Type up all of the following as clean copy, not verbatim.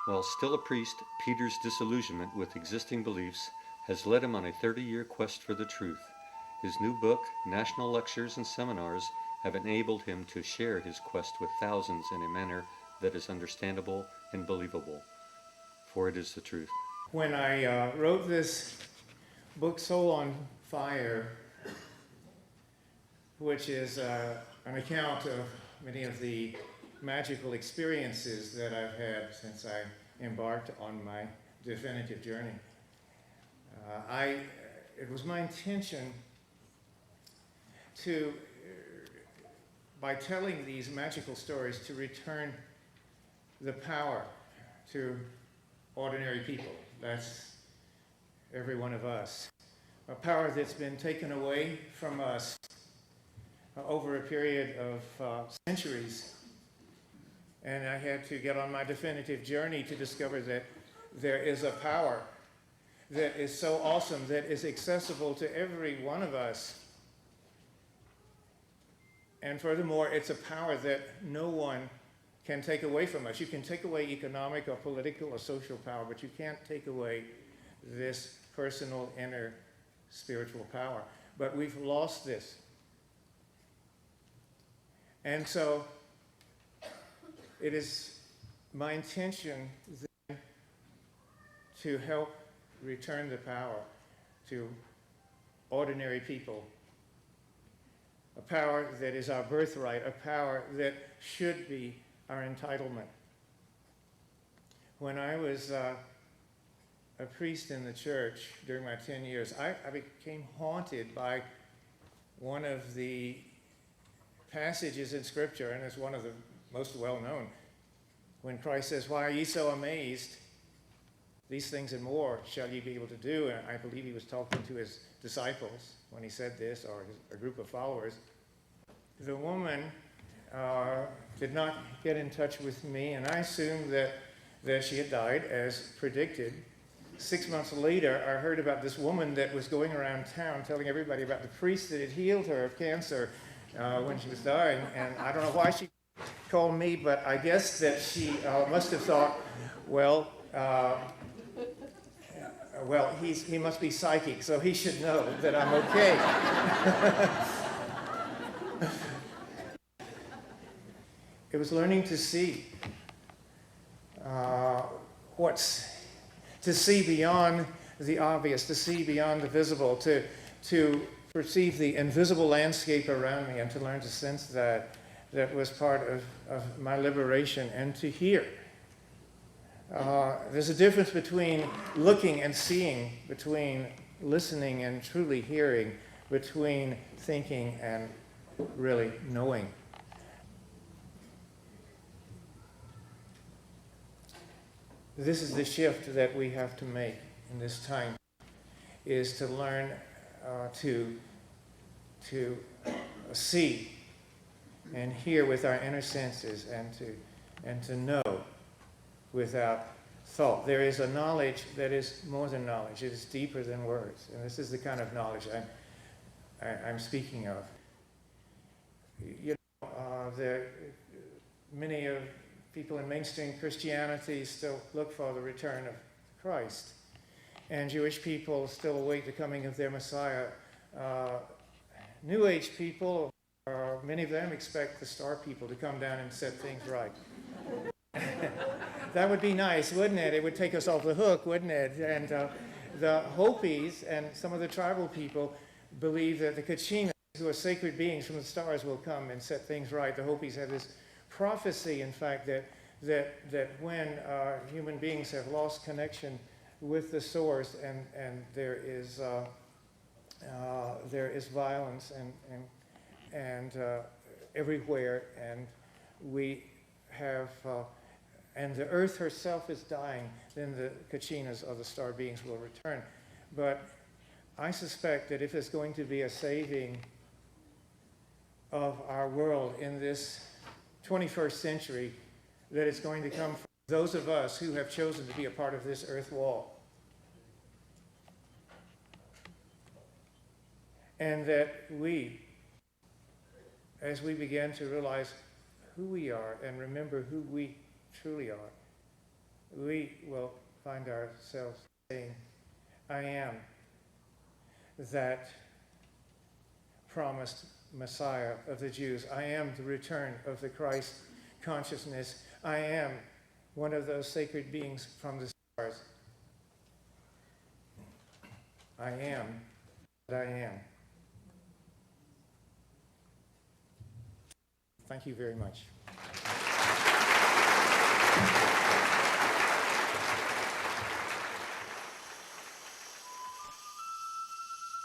While still a priest, Peter's disillusionment with existing beliefs has led him on a 30-year quest for the truth. His new book, national lectures and seminars have enabled him to share his quest with thousands in a manner that is understandable and believable, for it is the truth. When I wrote this book, Soul on Fire, which is an account of many of the magical experiences that I've had since I embarked on my definitive journey, it was my intention to, by telling these magical stories, to return the power to ordinary people. That's every one of us. A power that's been taken away from us over a period of centuries. And I had to get on my definitive journey to discover that there is a power that is so awesome, that is accessible to every one of us. And furthermore, it's a power that no one can take away from us. You can take away economic or political or social power, but you can't take away this personal, inner, spiritual power. But we've lost this. And so it is my intention then to help return the power to ordinary people. A power that is our birthright, a power that should be our entitlement. When I was a priest in the church during my 10 years, I became haunted by one of the passages in Scripture, and it's one of the most well-known, when Christ says, "Why are ye so amazed? These things and more shall ye be able to do." And I believe he was talking to his disciples when he said this, or a group of followers. The woman did not get in touch with me, and I assumed that she had died, as predicted. 6 months later, I heard about this woman that was going around town telling everybody about the priest that had healed her of cancer when she was dying. And I don't know why she called me, but I guess that she must have thought, well, he must be psychic, so he should know that I'm okay. It was learning to see to see beyond the obvious, to see beyond the visible, to perceive the invisible landscape around me, and to learn to sense that was part of my liberation, and to hear. There's a difference between looking and seeing, between listening and truly hearing, between thinking and really knowing. This is the shift that we have to make in this time, is to learn to see and hear with our inner senses, and to know without thought. There is a knowledge that is more than knowledge. It is deeper than words. And this is the kind of knowledge I'm speaking of. Many of people in mainstream Christianity still look for the return of Christ. And Jewish people still await the coming of their Messiah. New Age people, many of them expect the star people to come down and set things right. That would be nice, wouldn't it? It would take us off the hook, wouldn't it? And the Hopis and some of the tribal people believe that the Kachinas, who are sacred beings from the stars, will come and set things right. The Hopis have this prophecy, in fact, that when human beings have lost connection with the source, and there is violence and everywhere, and we have and the earth herself is dying, then the Kachinas, or the star beings, will return. But I suspect that if there's going to be a saving of our world in this 21st century, that it's going to come from those of us who have chosen to be a part of this earth wall. And that we, as we begin to realize who we are and remember who we truly are, we will find ourselves saying, I am that promised Messiah of the Jews. I am the return of the Christ consciousness. I am one of those sacred beings from the stars. I am that I am. Thank you very much.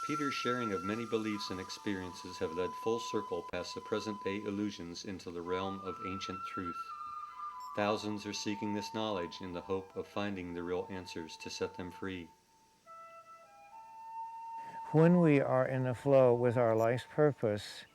Peter's sharing of many beliefs and experiences have led full circle past the present-day illusions into the realm of ancient truth. Thousands are seeking this knowledge in the hope of finding the real answers to set them free. When we are in the flow with our life's purpose,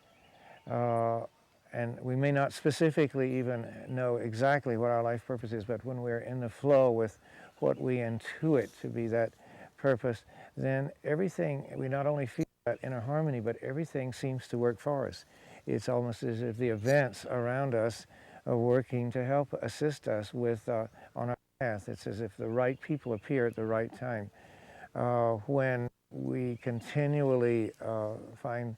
and we may not specifically even know exactly what our life purpose is, but when we're in the flow with what we intuit to be that purpose, then everything, we not only feel that inner harmony, but everything seems to work for us. It's almost as if the events around us are working to help assist us with on our path. It's as if the right people appear at the right time. When we continually find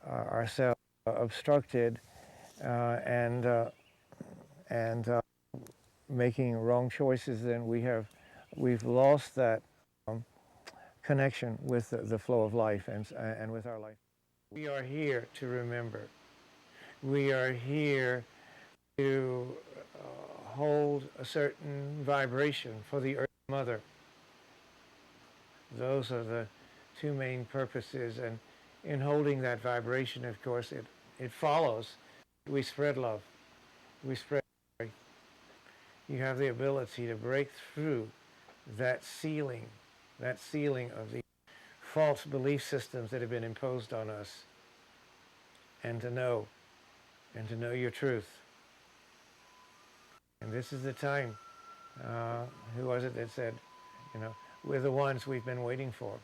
ourselves obstructed and making wrong choices, then we've lost that connection with the flow of life and with our life. We are here to remember. We are here to hold a certain vibration for the Earth Mother. Those are the two main purposes, and in holding that vibration, of course, it follows. We spread love. We spread joy. You have the ability to break through that ceiling of the false belief systems that have been imposed on us, and to know your truth. And this is the time. Who was it that said, we're the ones we've been waiting for.